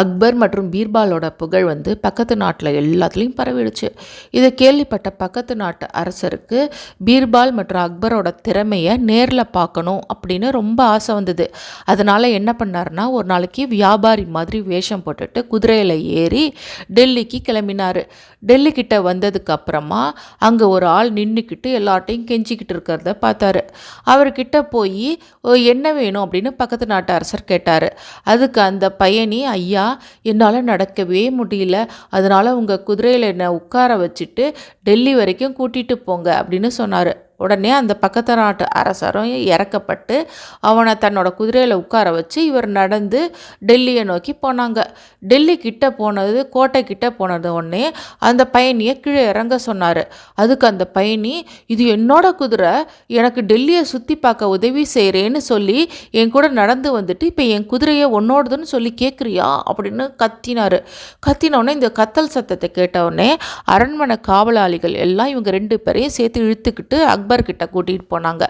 அக்பர் மற்றும் பீர்பாலோட புகழ் பக்கத்து நாட்டில் எல்லாத்துலேயும் பரவிடுச்சு. இதை கேள்விப்பட்ட பக்கத்து நாட்டு அரசருக்கு பீர்பால் மற்றும் அக்பரோட திறமையை நேரில் பார்க்கணும் அப்படின்னு ரொம்ப ஆசை வந்தது. அதனால் என்ன பண்ணார்னா, ஒரு நாளைக்கு வியாபாரி மாதிரி வேஷம் போட்டுட்டு குதிரையில் ஏறி டெல்லிக்கு கிளம்பினார். டெல்லிக்கிட்ட வந்ததுக்கு அப்புறமா அங்கே ஒரு ஆள் நின்றுக்கிட்டு எல்லார்ட்டையும் கெஞ்சிக்கிட்டு இருக்கிறத பார்த்தாரு. அவர்கிட்ட போய் என்ன வேணும் அப்படின்னு பக்கத்து நாட்டு அரசர் கேட்டார். அதுக்கு அந்த பயணி, ஐயா என்னால் நடக்கவே முடியல, அதனால் உங்கள் குதிரையில் என்னை உட்கார வச்சுட்டு டெல்லி வரைக்கும் கூட்டிகிட்டு போங்க அப்படின்னு சொன்னார். உடனே அந்த பக்கத்து நாட்டு அரசரும் இறக்கப்பட்டு அவனை தன்னோட குதிரையில் உட்கார வச்சு இவர் நடந்து டெல்லியை நோக்கி போனாங்க. டெல்லி கிட்ட போனது, கோட்டை கிட்ட போனது உடனே அந்த பயணியை கீழே இறங்க சொன்னார். அதுக்கு அந்த பயணி, இது என்னோட குதிரை, எனக்கு டெல்லியை சுற்றி பார்க்க உதவி செய்கிறேன்னு சொல்லி என் கூட நடந்து வந்துட்டு இப்போ என் குதிரையை ஒன்னோடுதுன்னு சொல்லி கேட்குறியா அப்படின்னு கத்தினோடனே இந்த கத்தல் சத்தத்தை கேட்டவுடனே அரண்மனை காவலாளிகள் எல்லாம் இவங்க 2 பேரையும் சேர்த்து இழுத்துக்கிட்டு அக்பர்கிட்ட கூட்டிகிட்டு போனாங்க.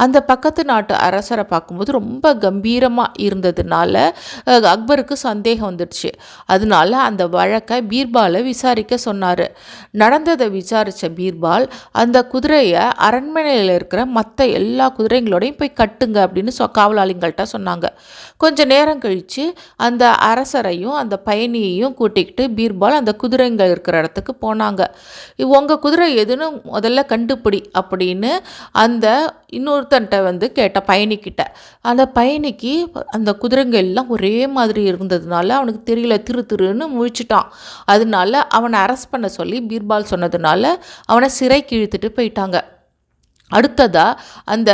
அந்த பக்கத்து நாட்டு அரசரை பார்க்கும்போது ரொம்ப கம்பீரமாக இருந்ததுனால அக்பருக்கு சந்தேகம் வந்துடுச்சு. அதனால அந்த வழக்கை பீர்பாலை விசாரிக்க சொன்னார். நடந்ததை விசாரித்த பீர்பால் அந்த குதிரையை அரண்மனையில் இருக்கிற மற்ற எல்லா குதிரைங்களோடையும் போய் கட்டுங்க அப்படின்னு காவலாளிங்கள்ட்ட சொன்னாங்க. கொஞ்சம் நேரம் கழித்து அந்த அரசரையும் அந்த பயணியையும் கூட்டிக்கிட்டு பீர்பால் அந்த குதிரைங்கள் இருக்கிற இடத்துக்கு போனாங்க. உங்கள் குதிரை எதுன்னு முதல்ல கண்டுபிடி அப்படின்னு அந்த இன்னொருத்தன்ட்ட கேட்ட பயணிக்கிட்ட. அந்த பயணிக்கு அந்த குதிரைங்க எல்லாம் ஒரே மாதிரி இருந்ததுனால அவனுக்கு தெரியல, திருன்னு முழிச்சிட்டான். அதனால அவனை அரெஸ்ட் பண்ண சொல்லி பீர்பால் சொன்னதுனால அவனை சிறைக்கு இழுத்துட்டு போயிட்டாங்க. அடுத்ததாக அந்த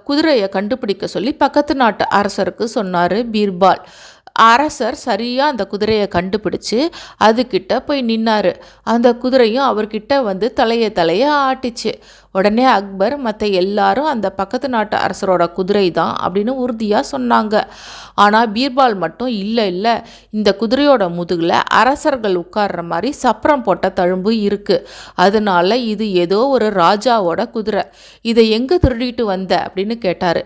குதிரையை கண்டுபிடிக்க சொல்லி பக்கத்து நாட்டு அரசருக்கு சொன்னார் பீர்பால். அரசர் சரியாக அந்த குதிரையை கண்டுபிடிச்சு அதுக்கிட்ட போய் நின்னார். அந்த குதிரையும் அவர்கிட்ட தலையை ஆட்டிச்சு. உடனே அக்பர் மற்ற எல்லாரும் அந்த பக்கத்து நாட்டு அரசரோட குதிரை தான் அப்படின்னு உறுதியாக சொன்னாங்க. ஆனால் பீர்பால் மட்டும் இல்லை, இந்த குதிரையோட முதுகில் அரசர்கள் உட்கார்ற மாதிரி சப்பரம் போட்ட தழும்பு இருக்குது, அதனால இது ஏதோ ஒரு ராஜாவோட குதிரை, இதை எங்கே திருடிட்டு வந்த அப்படின்னு கேட்டார்.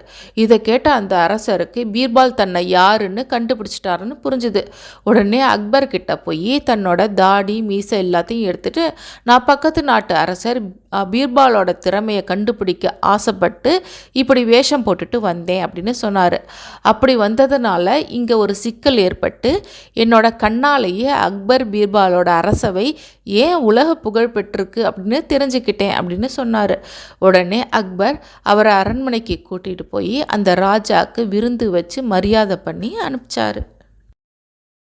இதை கேட்ட அந்த அரசருக்கு பீர்பால் தன்னை யாருன்னு கண்டுபிடிச்சிட்டாருன்னு புரிஞ்சுது. உடனே அக்பர் கிட்ட போய் தன்னோட தாடி மீசை எல்லாத்தையும் எடுத்துட்டு, நான் பக்கத்து நாட்டு அரசர் பீர்பாலோட திறமையை கண்டுபிடிக்க ஆசைப்பட்டு இப்படி வேஷம் போட்டுட்டு வந்தேன் அப்படின்னு சொன்னார். அப்படி வந்ததுனால இங்கே ஒரு சிக்கல் ஏற்பட்டு என்னோட கண்ணாலேயே அக்பர் பீர்பாலோட அரசவை ஏன் உலக புகழ் பெற்றிருக்கு அப்படின்னு தெரிஞ்சுக்கிட்டேன் அப்படின்னு சொன்னார். உடனே அக்பர் அவரை அரண்மனைக்கு கூட்டிகிட்டு போய் அந்த ராஜாவுக்கு விருந்து வச்சு மரியாதை பண்ணி அனுப்பிச்சார்.